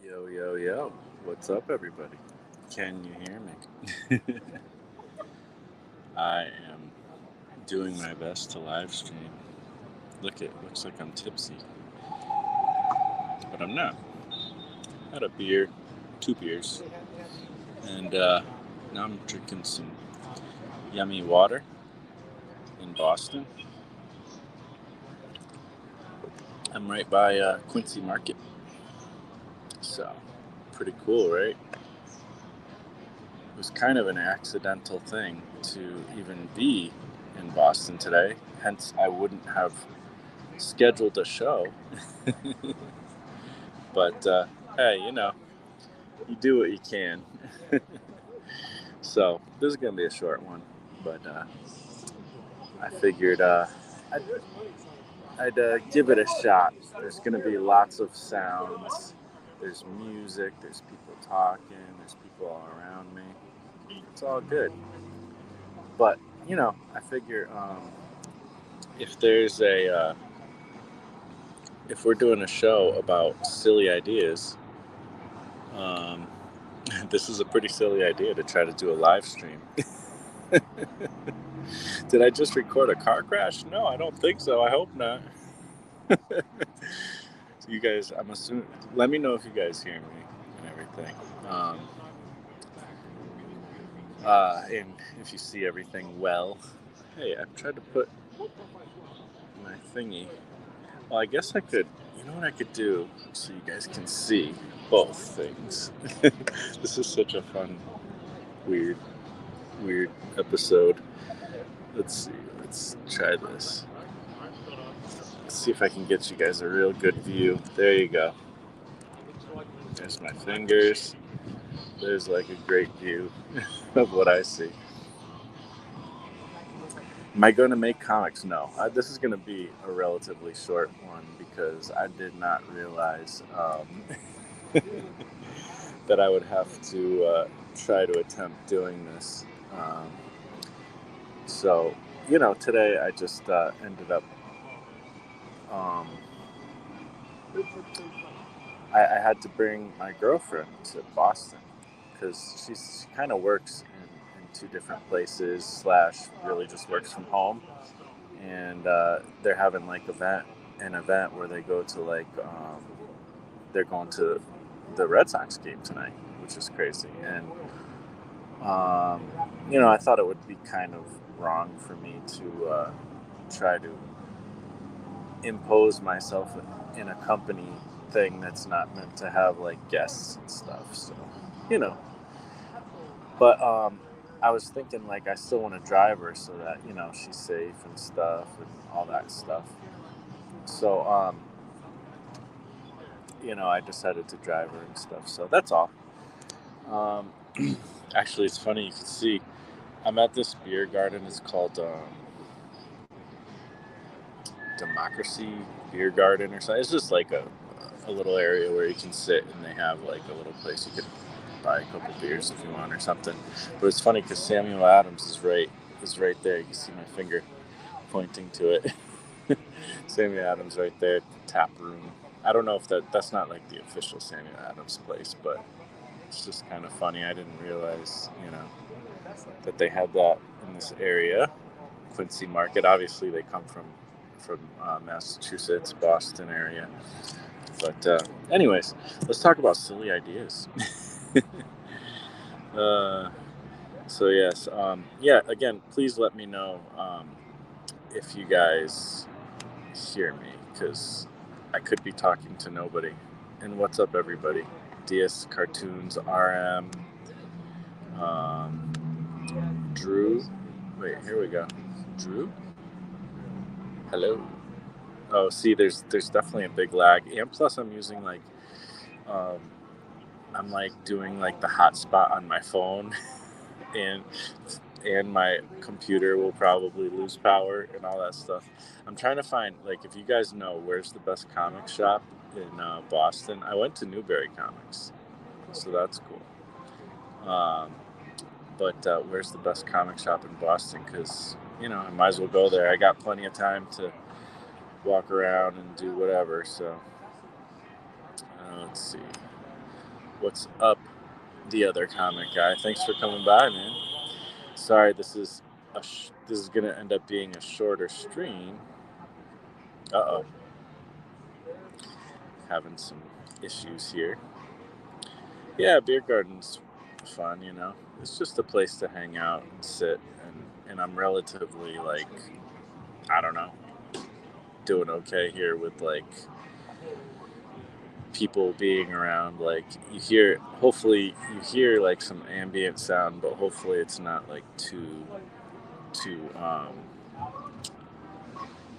Yo, yo, yo. What's up, everybody? Can you hear me? I am doing my best to live stream. Looks like I'm tipsy, but I'm not. Had a beer, 2 beers, and now I'm drinking some yummy water in Boston. I'm right by Quincy Market, so pretty cool, right? It was kind of an accidental thing to even be in Boston today, hence I wouldn't have scheduled a show. But hey, you do what you can. So this is gonna be a short one, but I figured I'd, I'd give it a shot. There's gonna be lots of sounds. There's music. There's people talking. There's people all around me. It's all good. But I figure if there's if we're doing a show about silly ideas, um, this is a pretty silly idea to try to do a live stream. Did I just record a car crash? No, I don't think so. I hope not. So you guys, I'm assuming, let me know if you guys hear me and everything. And if you see everything well. Hey, I've tried to put my thingy. Well, I guess I could, you know what I could do so you guys can see both things. This is such a fun, weird episode. Let's see. Let's try this. Let's see if I can get you guys a real good view. There you go. There's my fingers. There's like a great view of what I see. Am I going to make comics? No. This is going to be a relatively short one because I did not realize that I would have to try to attempt doing this. So, today I just ended up. I had to bring my girlfriend to Boston because she kind of works in two different places / really just works from home, and they're having like an event where they go to they're going to the Red Sox game tonight, which is crazy. And I thought it would be kind of wrong for me to try to impose myself in a company thing that's not meant to have like guests and stuff. So, but I was thinking like I still want to drive her so that she's safe and stuff and all that stuff. So I decided to drive her and stuff. So that's all. Actually, it's funny, you can see I'm at this beer garden. It's called Democracy Beer Garden or something. It's just like a little area where you can sit, and they have like a little place you can buy a couple beers if you want or something. But it's funny because Samuel Adams is right there. You can see my finger pointing to it. Samuel Adams right there at the tap room. I don't know if that's not like the official Samuel Adams place, but it's just kind of funny. I didn't realize, that they had that in this area, Quincy Market. Obviously, they come from Massachusetts, Boston area. But anyways, let's talk about silly ideas. So yes, again, please let me know if you guys hear me, because I could be talking to nobody. And what's up, everybody? DS Cartoons RM, Drew. Wait, here we go. Drew. Hello. Oh, see, there's definitely a big lag, and plus I'm using I'm like doing like the hotspot on my phone, and my computer will probably lose power and all that stuff. I'm trying to find, like, if you guys know where's the best comic shop in Boston. I went to Newberry Comics, so that's cool. But where's the best comic shop in Boston? Because I might as well go there. I got plenty of time to walk around and do whatever. So let's see. What's up, the other comic guy? Thanks for coming by, man. Sorry, this is this is gonna end up being a shorter stream. Uh oh, having some issues here. Yeah, beer garden's fun. It's just a place to hang out and sit, and I'm relatively like, I don't know, doing okay here with like people being around. Like hopefully you hear like some ambient sound, but hopefully it's not like too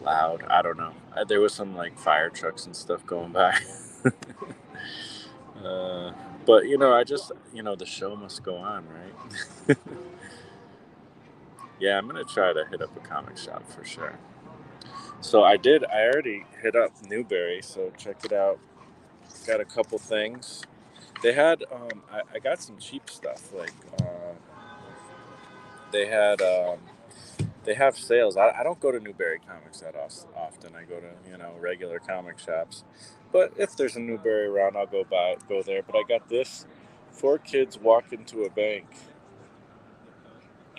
loud. I don't know. There was some like fire trucks and stuff going by. uh, but I just the show must go on, right? Yeah, I'm gonna try to hit up a comic shop for sure. So I did. I already hit up Newberry, so check it out. Got a couple things. They had. I got some cheap stuff. Like they had. They have sales. I don't go to Newberry Comics that often. I go to regular comic shops. But if there's a Newberry around, I'll go there. But I got this. 4 kids walk into a bank.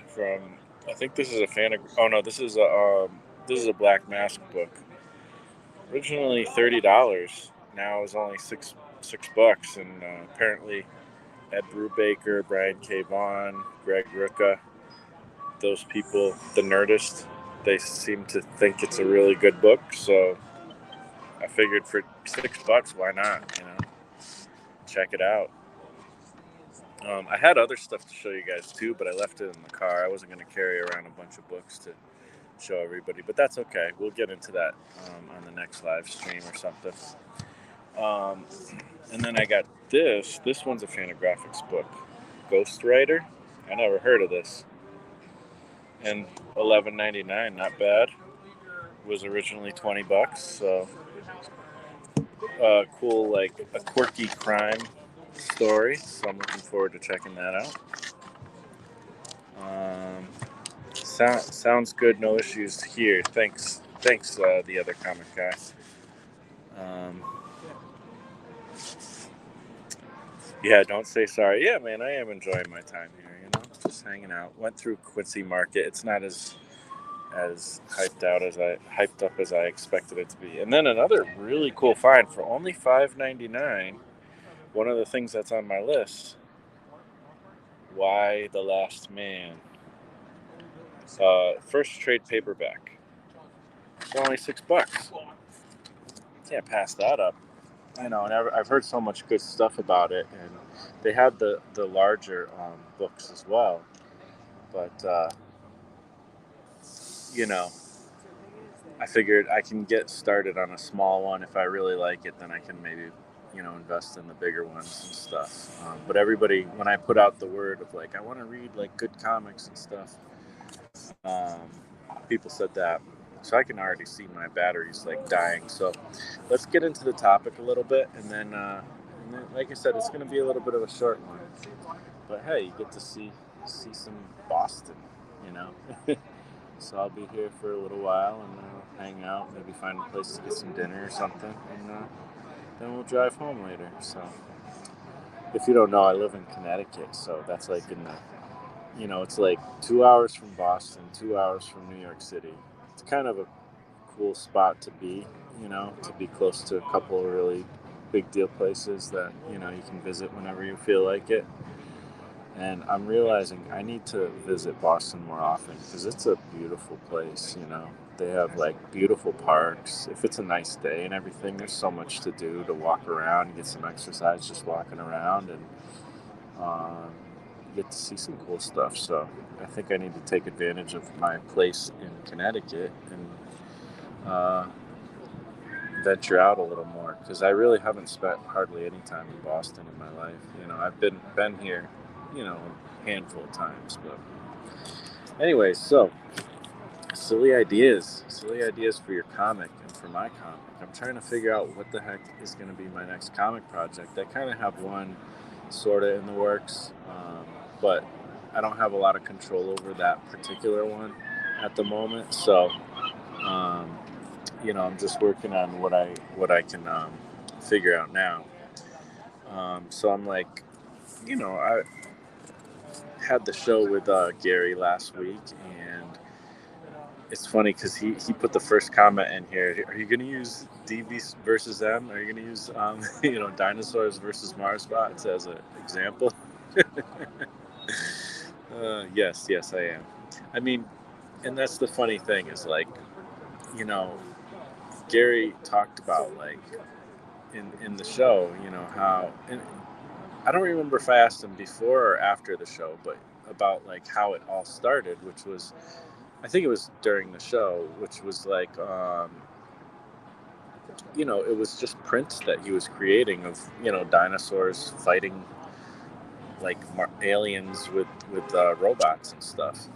From I think this is a fan. Oh no, this is a Black Mask book. Originally $30. Now it's only $6, and apparently Ed Brubaker, Brian K. Vaughan, Greg Rucka, those people, the Nerdist, they seem to think it's a really good book. So I figured for $6, why not? Check it out. I had other stuff to show you guys too, but I left it in the car. I wasn't going to carry around a bunch of books to show everybody, but that's okay. We'll get into that on the next live stream or something. And then I got this. This one's a Fantagraphics book, Ghostwriter. I never heard of this. And $11.99, not bad. Was originally $20, so cool, like a quirky crime story. So I'm looking forward to checking that out. Sounds good. No issues here. Thanks. The other comic guy. Yeah, don't say sorry. Yeah, man, I am enjoying my time here. Just hanging out. Went through Quincy Market. It's not as hyped up as I expected it to be. And then another really cool find for only $5.99. One of the things that's on my list. Why the Last Man? First trade paperback. It's only $6. Can't pass that up. I know, and I've heard so much good stuff about it, and they had the larger books as well. But I figured I can get started on a small one. If I really like it, then I can maybe invest in the bigger ones and stuff. But everybody, when I put out the word of like I want to read like good comics and stuff, people said that. So I can already see my batteries like dying. So let's get into the topic a little bit, and then like I said, it's going to be a little bit of a short one. But hey, you get to see some Boston, So I'll be here for a little while and hang out, maybe find a place to get some dinner or something, and then we'll drive home later. So if you don't know, I live in Connecticut, so that's like in the it's like 2 hours from Boston, 2 hours from New York City. It's kind of a cool spot to be, to be close to a couple of really big deal places that, you can visit whenever you feel like it. And I'm realizing I need to visit Boston more often because it's a beautiful place, They have like beautiful parks. If it's a nice day and everything, there's so much to do, to walk around and get some exercise just walking around, and get to see some cool stuff. So I think I need to take advantage of my place in Connecticut and venture out a little more, because I really haven't spent hardly any time in Boston in my life. I've been here, a handful of times. But anyway, so silly ideas for your comic and for my comic. I'm trying to figure out what the heck is going to be my next comic project. I kind of have one sort of in the works, but I don't have a lot of control over that particular one at the moment. So, I'm just working on what I can figure out now. So I'm like, I had the show with Gary last week, and it's funny because he put the first comment in here. Are you going to use DV versus M? Are you going to use dinosaurs versus Mars bots as an example? Yes, I am. I mean, and that's the funny thing is like, you know, Gary talked about like in the show, how, and I don't remember if I asked him before or after the show, but about like how it all started, which was, I think it was during the show, which was like, it was just prints that he was creating of, dinosaurs fighting like aliens with robots and stuff.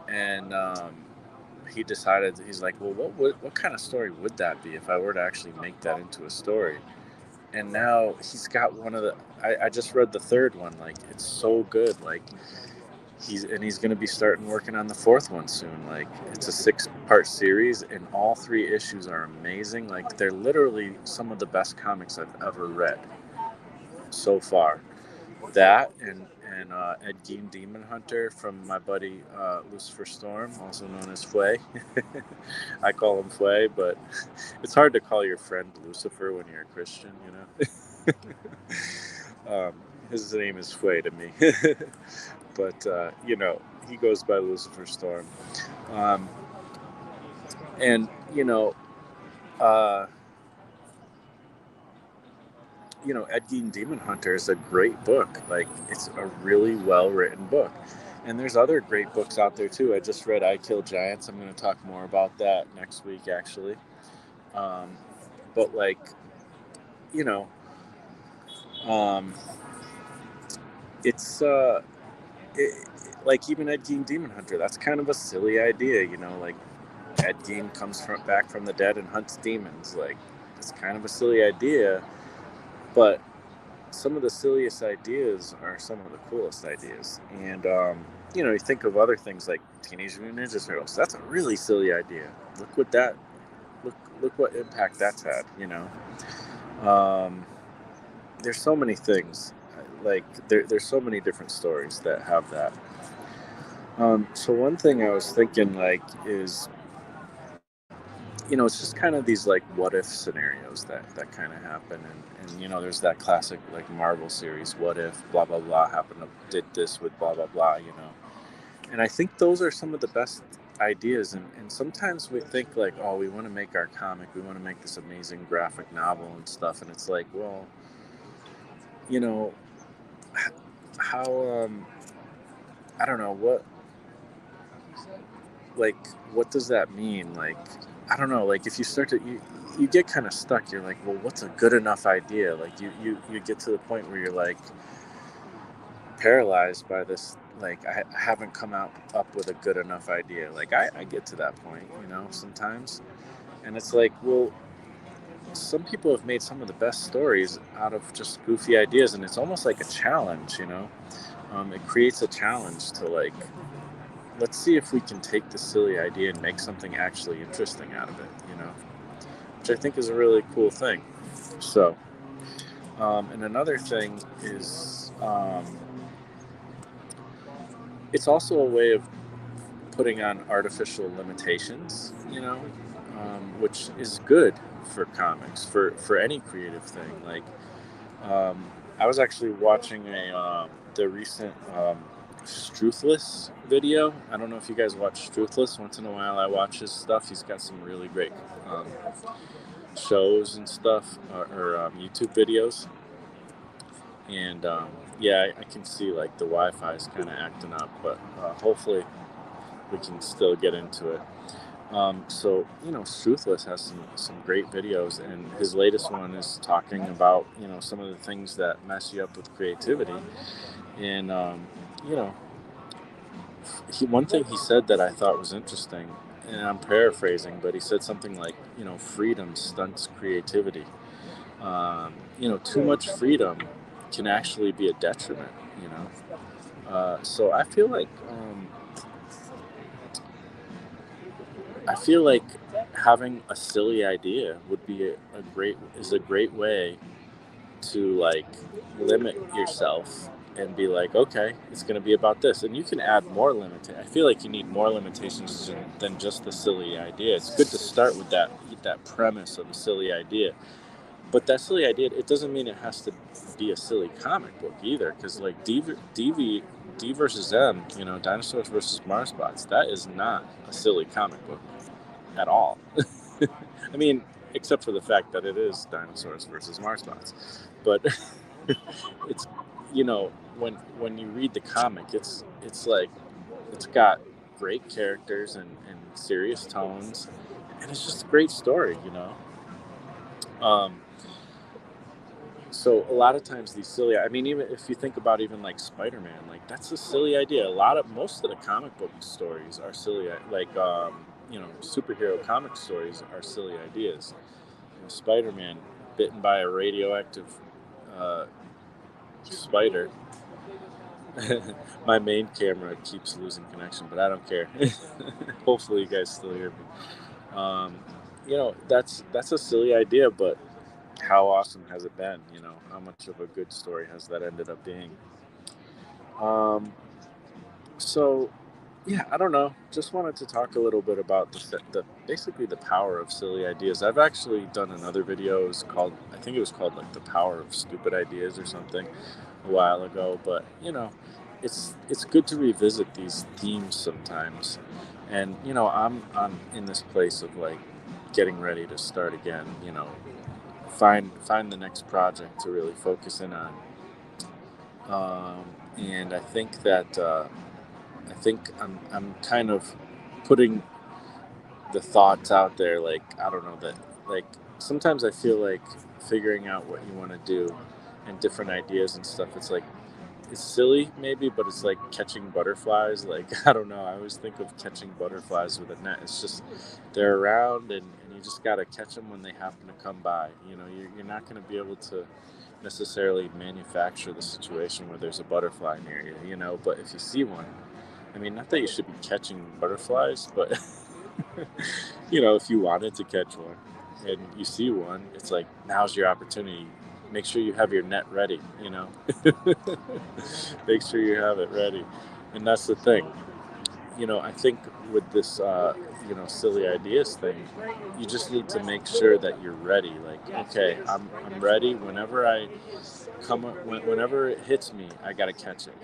And he decided, he's like, well, what kind of story would that be if I were to actually make that into a story? And now he's got one of the, I just read the third one, like it's so good, like he's going to be starting working on the fourth one soon. Like it's a 6-part series and all 3 issues are amazing. Like they're literally some of the best comics I've ever read so far. That and Ed Gein Demon Hunter from my buddy Lucifer Storm, also known as Fue. I call him Fue, but it's hard to call your friend Lucifer when you're a Christian, his name is Fue to me. But he goes by Lucifer Storm. And uh, Ed Gein Demon Hunter is a great book. Like it's a really well written book. And there's other great books out there too. I just read I Kill Giants. I'm going to talk more about that next week, actually. But like, you know, um, it's like even Ed Gein Demon Hunter. That's kind of a silly idea, like Ed Gein comes back from the dead and hunts demons. Like it's kind of a silly idea, but some of the silliest ideas are some of the coolest ideas. And you think of other things like Teenage Mutant Ninja Turtles. That's a really silly idea. Look what impact that's had. There's so many things. Like there's so many different stories that have that. So one thing I was thinking like is, it's just kind of these like what if scenarios that kind of happen, and there's that classic like Marvel series, what if blah blah blah did this with blah blah blah, and I think those are some of the best ideas, and sometimes we think like, oh, we want to make our comic, we want to make this amazing graphic novel and stuff, and it's like, well, how I don't know what does that mean? Like, I don't know, like if you start to you get kind of stuck. You're like, well, what's a good enough idea? Like you get to the point where you're like paralyzed by this, like I haven't come up with a good enough idea. Like I get to that point, sometimes, and it's like, well, some people have made some of the best stories out of just goofy ideas, and it's almost like a challenge. It creates a challenge to like, let's see if we can take this silly idea and make something actually interesting out of it, which I think is a really cool thing. So, and another thing is, it's also a way of putting on artificial limitations, which is good for comics, for any creative thing. Like, I was actually watching the recent Struthless video. I don't know if you guys watch Struthless. Once in a while I watch his stuff. He's got some really great shows and stuff, or YouTube videos. And I can see like the Wi-Fi is kind of acting up, but hopefully we can still get into it. So Struthless has some great videos, and his latest one is talking about some of the things that mess you up with creativity. And one thing he said that I thought was interesting, and I'm paraphrasing, but he said something like, freedom stunts creativity. Too much freedom can actually be a detriment. So I feel like having a silly idea would be a great way to like limit yourself and be like, okay, it's going to be about this, and you can add more limitations. I feel like you need more limitations than just the silly idea. It's good to start with that premise of a silly idea, but that silly idea, it doesn't mean it has to be a silly comic book either, because like D versus M, dinosaurs versus Mars bots, that is not a silly comic book at all. I mean, except for the fact that it is dinosaurs versus Mars bots, but it's when you read the comic, it's like it's got great characters and serious tones, and it's just a great story. Um, so a lot of times these silly, I mean, even if you think about even like Spider-Man, like that's a silly idea. Most of the comic book stories are silly, like superhero comic stories are silly ideas. Spider-Man bitten by a radioactive uh, spider. My main camera keeps losing connection, but I don't care. Hopefully, you guys still hear me. That's a silly idea, but how awesome has it been? How much of a good story has that ended up being? Um, so yeah, I don't know. Just wanted to talk a little bit about the basically the power of silly ideas. I've actually done another video. It was called, I think it was called like the power of stupid ideas or something a while ago. But it's good to revisit these themes sometimes. And I'm in this place of like getting ready to start again. Find the next project to really focus in on. And I think that. I'm kind of putting the thoughts out there. Like, I don't know, that like sometimes I feel like figuring out what you want to do and different ideas and stuff. It's like it's silly maybe, but it's like catching butterflies. Like I don't know. I always think of catching butterflies with a net. It's just they're around, and you just gotta catch them when they happen to come by. You're not going to be able to necessarily manufacture the situation where there's a butterfly near you. But if you see one, I mean, not that you should be catching butterflies, but if you wanted to catch one and you see one, it's like now's your opportunity. Make sure you have your net ready. Make sure you have it ready. And that's the thing. I think with this silly ideas thing, you just need to make sure that you're ready. Like, okay, I'm ready whenever I whenever it hits me, I got to catch it.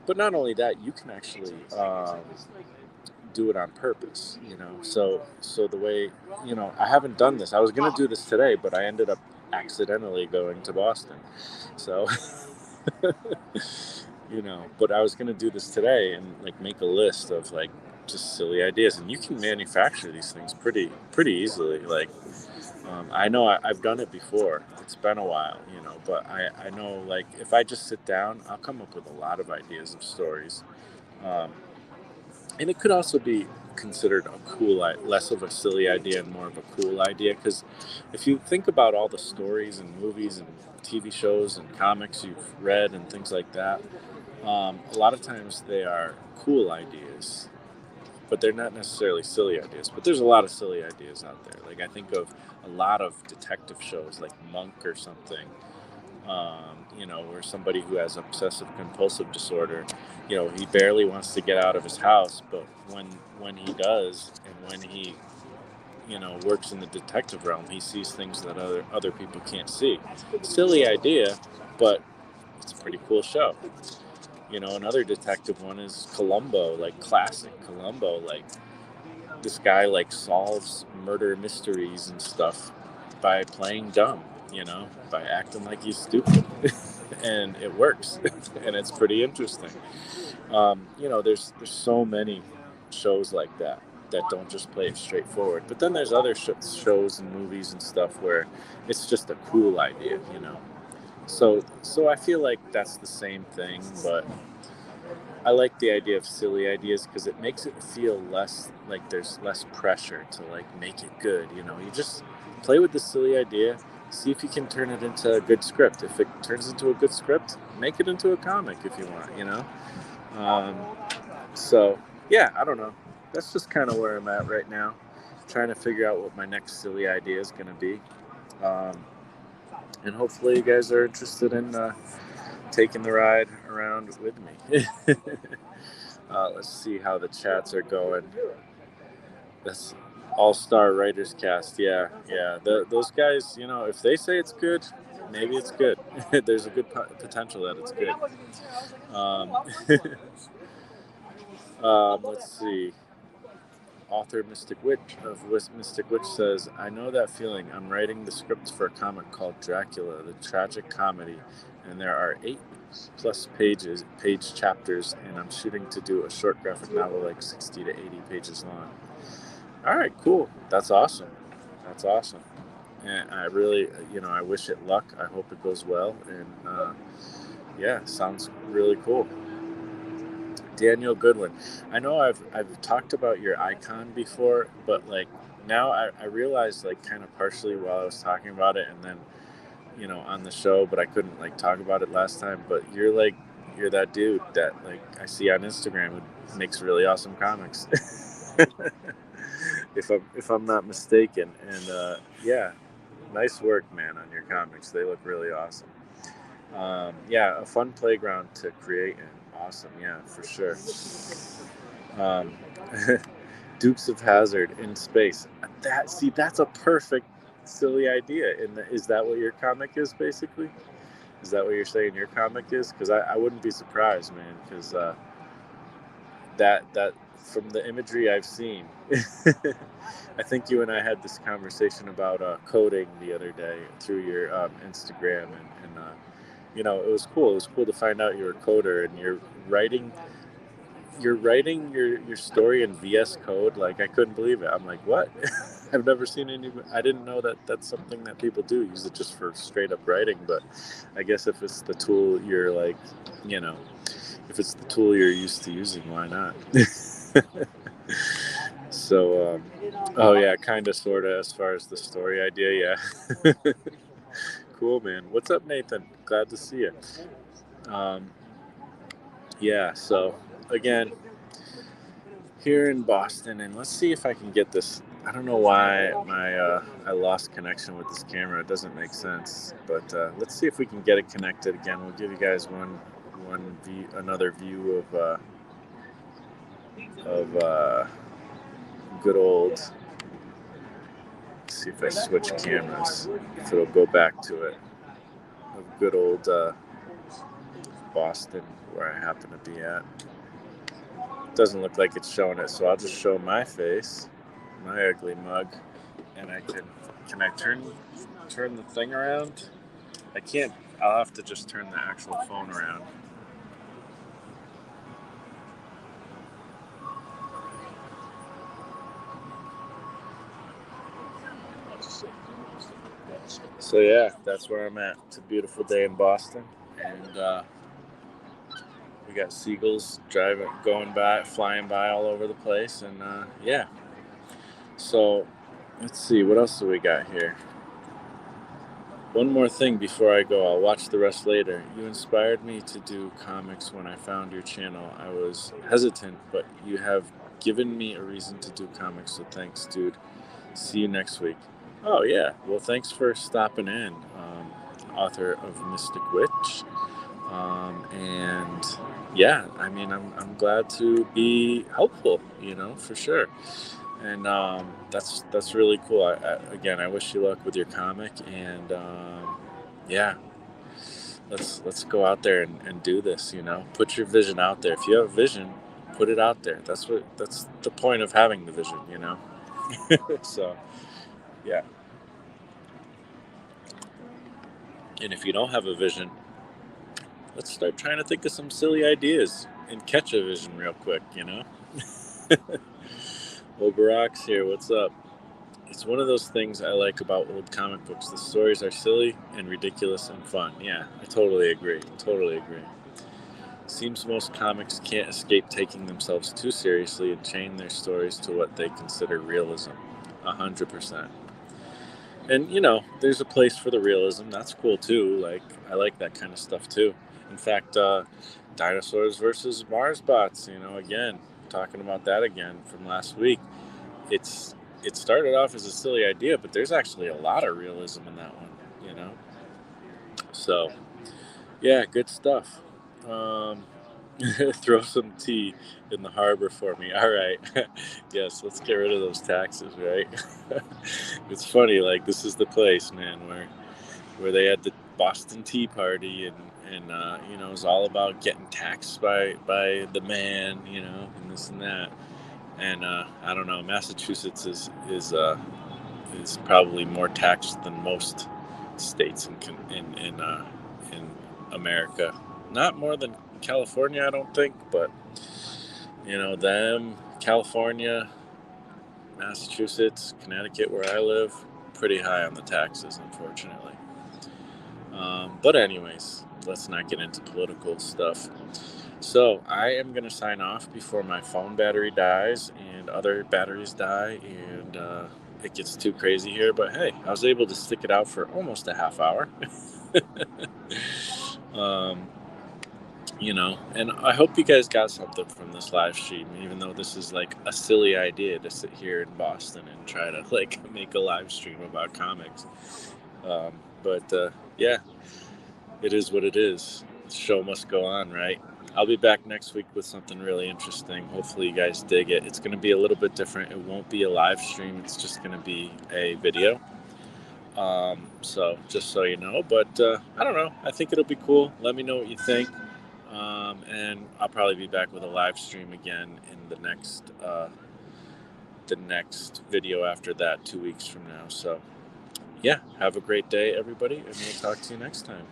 But not only that, you can actually do it on purpose. So the way, I haven't done this. I was going to do this today, but I ended up accidentally going to Boston. So, but I was going to do this today and like make a list of like just silly ideas, and you can manufacture these things pretty easily. Like, I know I've done it before. It's been a while, but I know like if I just sit down, I'll come up with a lot of ideas of stories. Um, and it could also be considered a less of a silly idea and more of a cool idea. Because if you think about all the stories and movies and TV shows and comics you've read and things like that, a lot of times they are cool ideas, but they're not necessarily silly ideas. But there's a lot of silly ideas out there. Like I think of a lot of detective shows like Monk or something, where somebody who has obsessive compulsive disorder, he barely wants to get out of his house, but when he does, and when he, works in the detective realm, he sees things that other people can't see. Silly idea, but it's a pretty cool show. Another detective one is Columbo, like classic Columbo, like this guy like solves murder mysteries and stuff by playing dumb, by acting like he's stupid. And it works. And it's pretty interesting. There's so many shows like that don't just play it straightforward, but then there's other shows and movies and stuff where it's just a cool idea. So I feel like that's the same thing, but I like the idea of silly ideas because it makes it feel less like there's less pressure to like make it good. You just play with the silly idea, see if you can turn it into a good script. If it turns into a good script, make it into a comic if you want. Um, so yeah, I don't know. That's just kind of where I'm at right now, trying to figure out what my next silly idea is going to be. Um, And hopefully you guys are interested in taking the ride around with me. Let's see how the chats are going. This all-star writers cast, yeah. Those guys, if they say it's good, maybe it's good. There's a good potential that it's good. Let's see. Author Mystic Witch says, I know that feeling. I'm writing the script for a comic called Dracula, the tragic comedy, and there are 8+ page chapters, and I'm shooting to do a short graphic novel like 60 to 80 pages long. All right, cool. That's awesome. And I really, I wish it luck. I hope it goes well. And sounds really cool. Daniel Goodwin. I know I've talked about your icon before, but like now I realized like kind of partially while I was talking about it and then, on the show, but I couldn't like talk about it last time. But you're that dude that like I see on Instagram who makes really awesome comics. if I'm not mistaken. And nice work, man, on your comics. They look really awesome. A fun playground to create in. Awesome, yeah, for sure. Dukes of Hazzard in space. That's a perfect silly idea. Is that what your comic is, basically? Is that what you're saying your comic is? Because I wouldn't be surprised, man. Because that from the imagery I've seen, I think you and I had this conversation about coding the other day through your Instagram, and it was cool. It was cool to find out you're a coder and you're writing your story in VS Code. Like, I couldn't believe it. I'm like, what? I've never seen any. I didn't know that that's something that people do. Use it just for straight up writing. But I guess if it's the tool you're like, if it's the tool you're used to using, why not? So, kind of, sort of, as far as the story idea, yeah. Cool, man. What's up, Nathan? Glad to see you. So again, here in Boston, and let's see if I can get this. I don't know why I lost connection with this camera. It doesn't make sense, but let's see if we can get it connected again. We'll give you guys another view of good old. Let's see if I switch cameras, if it'll go back to it. Of good old Boston, where I happen to be at. Doesn't look like it's showing it, so I'll just show my face, my ugly mug, and can I turn the thing around? I can't. I'll have to just turn the actual phone around. So yeah, that's where I'm at. It's a beautiful day in Boston, and we got seagulls flying by all over the place, and So let's see, what else do we got here? One more thing before I go. I'll watch the rest later. You inspired me to do comics when I found your channel. I was hesitant, but you have given me a reason to do comics, so thanks, dude. See you next week. Oh, yeah. Well, thanks for stopping in, author of Mystic Witch. And yeah, I mean, I'm glad to be helpful, for sure. And that's really cool. I wish you luck with your comic, and let's go out there and do this. Put your vision out there. If you have a vision, put it out there. That's the point of having the vision. So yeah. And if you don't have a vision, let's start trying to think of some silly ideas and catch a vision real quick. Well, Barack's here. What's up? It's one of those things I like about old comic books. The stories are silly and ridiculous and fun. Yeah, I totally agree. Seems most comics can't escape taking themselves too seriously and chain their stories to what they consider realism. 100%. And, there's a place for the realism. That's cool, too. Like, I like that kind of stuff, too. In fact, Dinosaurs versus Mars bots, again, talking about that again from last week. It started off as a silly idea, but there's actually a lot of realism in that one, So yeah, good stuff. Um, throw some tea in the harbor for me. All right. Yes, let's get rid of those taxes, right? It's funny, like this is the place, man, where they had the Boston Tea Party, and it was all about getting taxed by the man, and this and that. And I don't know, Massachusetts is probably more taxed than most states in America. Not more than California, I don't think, but California, Massachusetts, Connecticut, where I live, pretty high on the taxes, unfortunately. But anyways, let's not get into political stuff. So I am going to sign off before my phone battery dies and other batteries die, and it gets too crazy here. But hey, I was able to stick it out for almost a half hour. um, and I hope you guys got something from this live stream, even though this is like a silly idea to sit here in Boston and try to like make a live stream about comics. But yeah, it is what it is. The show must go on, right? I'll be back next week with something really interesting. Hopefully, you guys dig it. It's going to be a little bit different. It won't be a live stream, it's just going to be a video. So, just so you know, but I don't know. I think it'll be cool. Let me know what you think. And I'll probably be back with a live stream again in the next video after that, 2 weeks from now. So, yeah, have a great day, everybody, and we'll talk to you next time.